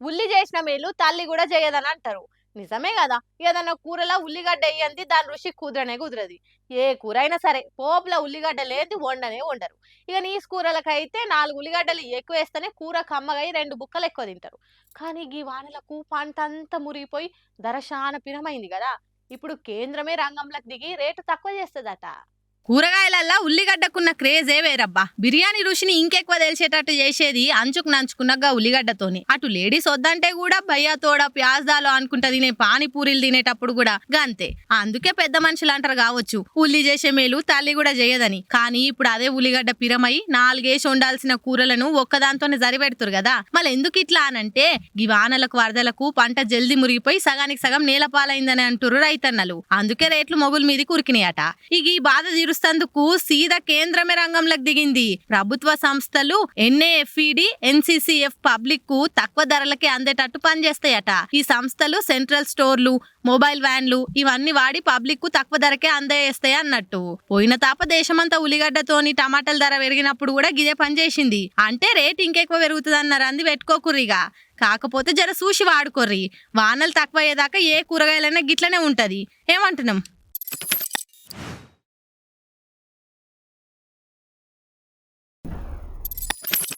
ఉల్లి చేసిన మేలు తల్లి కూడా చేయదని అంటారు. నిజమే కదా! ఏదన్నా కూరలో ఉల్లిగడ్డ ఎయ్యంది దాని రుచి కుదరనే కుదరది. ఏ కూర అయినా సరే పోపుల ఉల్లిగడ్డ లేనిది వండనే వండరు. ఇక నీసు కూరలకైతే 4 ఉల్లిగడ్డలు ఎక్కువేస్తేనే కూర కమ్మగై 2 బుక్కలు ఎక్కువ తింటారు. కానీ గీ వానలకు పంటంతా మురిగిపోయి ధర శాన పిరమైంది గదా! ఇప్పుడు కేంద్రమే రంగంలోకి దిగి రేటు తక్కువ చేస్తదట. కూరగాయలల్లా ఉల్లిగడ్డకున్న క్రేజే వేరబ్బా. బిర్యానీ రుచిని ఇంకెక్కువ తెలిసేటట్టు చేసేది అంచుకు నంచుకున్నగా ఉల్లిగడ్డతోని. అటు లేడీస్ వద్దంటే కూడా భయ్యా తోడ ప్యాజ్ దాలో అనుకుంటా తినే పానీపూరీలు తినేటప్పుడు కూడా గంతే. అందుకే పెద్ద మనుషులు అంటారు కావచ్చు ఉల్లి చేసే మేలు తల్లి కూడా చేయదని. కానీ ఇప్పుడు అదే ఉల్లిగడ్డ పిరమై 4 వేసి వండాల్సిన కూరలను ఒక్కదాంతోనే సరిపెడుతురు కదా. మళ్ళీ ఎందుకు ఇట్లా అనంటే ఈ వానలకు వరదలకు పంట జల్దీ మురిగిపోయి సగానికి సగం నేల పాలైందని అంటురు రైతన్నలు. అందుకే రేట్లు మొగుల మీది కురికినాయట. ఇక ఈ బాధ తీరుస్తందుకు సీదా కేంద్రమే రంగంలోకి దిగింది. ప్రభుత్వ సంస్థలు ఎన్ఏఎఫ్ఈడి, ఎన్సీసీఎఫ్ పబ్లిక్ కు తక్కువ ధరలకే అందేటట్టు పనిచేస్తాయట. ఈ సంస్థలు సెంట్రల్ స్టోర్లు, మొబైల్ వ్యాన్లు ఇవన్నీ వాడి పబ్లిక్ కు తక్కువ ధరకే అందజేస్తాయి అన్నట్టు. పోయిన తాప దేశమంతా ఉల్లిగడ్డతోని టమాటాల ధర పెరిగినప్పుడు కూడా గిదే పని చేసింది. అంటే రేట్ ఇంకెక్కువ పెరుగుతుంది అన్నారు. అంది పెట్టుకోకుర్రిగా. కాకపోతే జర చూసి వాడుకోర్రి. వానలు తక్కువ అయ్యేదాకా ఏ కూరగాయలైనా గిట్లనే ఉంటది. ఏమంటున్నాం?